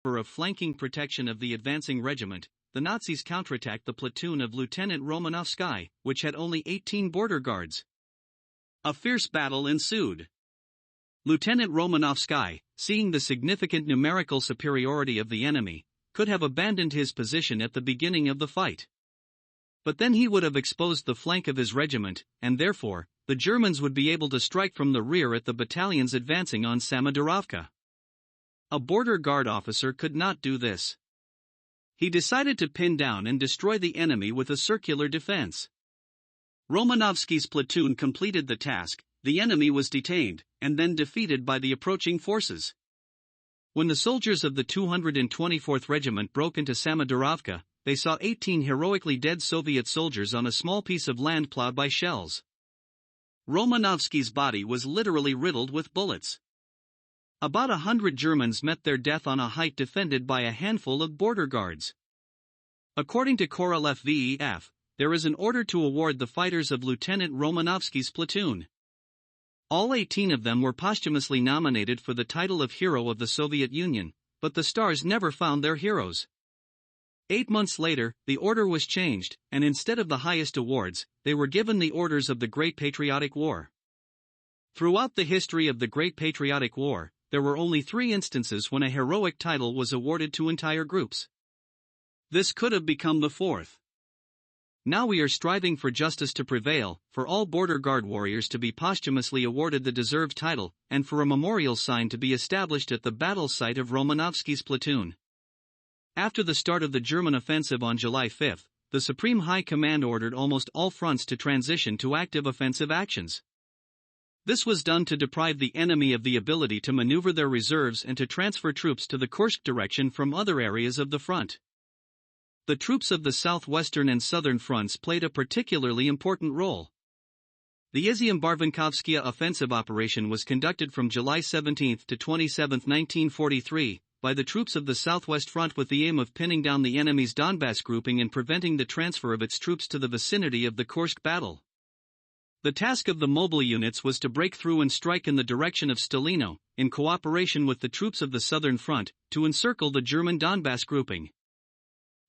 of flanking protection of the advancing regiment, the Nazis counterattacked the platoon of Lieutenant Romanovsky, which had only 18 border guards. A fierce battle ensued. Lieutenant Romanovsky, seeing the significant numerical superiority of the enemy, could have abandoned his position at the beginning of the fight. But then he would have exposed the flank of his regiment, and therefore, the Germans would be able to strike from the rear at the battalions advancing on Samodorovka. A border guard officer could not do this. He decided to pin down and destroy the enemy with a circular defense. Romanovsky's platoon completed the task, the enemy was detained, and then defeated by the approaching forces. When the soldiers of the 224th Regiment broke into Samodorovka, they saw 18 heroically dead Soviet soldiers on a small piece of land plowed by shells. Romanovsky's body was literally riddled with bullets. About 100 Germans met their death on a height defended by a handful of border guards. According to Korolev VEF, there is an order to award the fighters of Lieutenant Romanovsky's platoon. All 18 of them were posthumously nominated for the title of Hero of the Soviet Union, but the stars never found their heroes. 8 months later, the order was changed, and instead of the highest awards, they were given the orders of the Great Patriotic War. Throughout the history of the Great Patriotic War, there were only 3 instances when a heroic title was awarded to entire groups. This could have become the 4th. Now we are striving for justice to prevail, for all border guard warriors to be posthumously awarded the deserved title, and for a memorial sign to be established at the battle site of Romanovsky's platoon. After the start of the German offensive on July 5, the Supreme High Command ordered almost all fronts to transition to active offensive actions. This was done to deprive the enemy of the ability to maneuver their reserves and to transfer troops to the Kursk direction from other areas of the front. The troops of the southwestern and southern fronts played a particularly important role. The Izium-Barvinkovskaya offensive operation was conducted from July 17 to 27, 1943, by the troops of the Southwest Front with the aim of pinning down the enemy's Donbass grouping and preventing the transfer of its troops to the vicinity of the Kursk battle. The task of the mobile units was to break through and strike in the direction of Stalino, in cooperation with the troops of the Southern Front, to encircle the German Donbass grouping.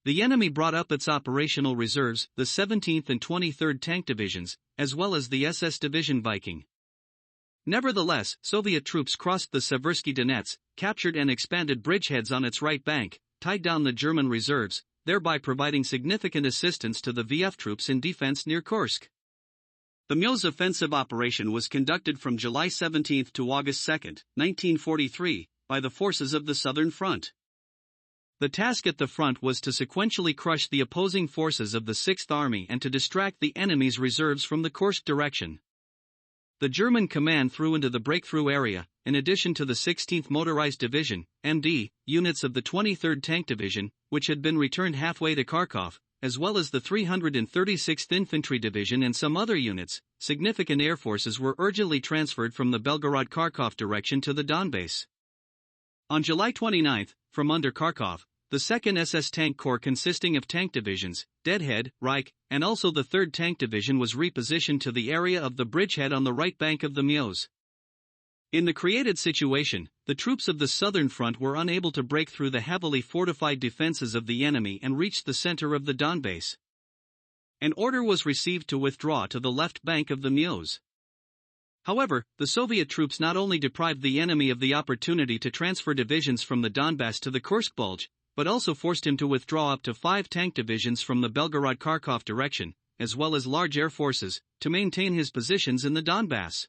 The enemy brought up its operational reserves, the 17th and 23rd Tank Divisions, as well as the SS Division Viking. Nevertheless, Soviet troops crossed the Seversky Donets, captured and expanded bridgeheads on its right bank, tied down the German reserves, thereby providing significant assistance to the VF troops in defense near Kursk. The Meuse offensive operation was conducted from July 17 to August 2, 1943, by the forces of the Southern Front. The task at the front was to sequentially crush the opposing forces of the 6th Army and to distract the enemy's reserves from the Kursk direction. The German command threw into the breakthrough area, in addition to the 16th Motorized Division, MD, units of the 23rd Tank Division, which had been returned halfway to Kharkov, as well as the 336th Infantry Division and some other units. Significant air forces were urgently transferred from the Belgorod-Kharkov direction to the Donbass. On July 29, from under Kharkov, the 2nd SS Tank Corps consisting of tank divisions, Deadhead, Reich, and also the 3rd Tank Division was repositioned to the area of the bridgehead on the right bank of the Meuse. In the created situation, the troops of the Southern Front were unable to break through the heavily fortified defenses of the enemy and reach the center of the Donbass. An order was received to withdraw to the left bank of the Meuse. However, the Soviet troops not only deprived the enemy of the opportunity to transfer divisions from the Donbass to the Kursk Bulge, but also forced him to withdraw up to 5 tank divisions from the Belgorod-Kharkov direction, as well as large air forces, to maintain his positions in the Donbass.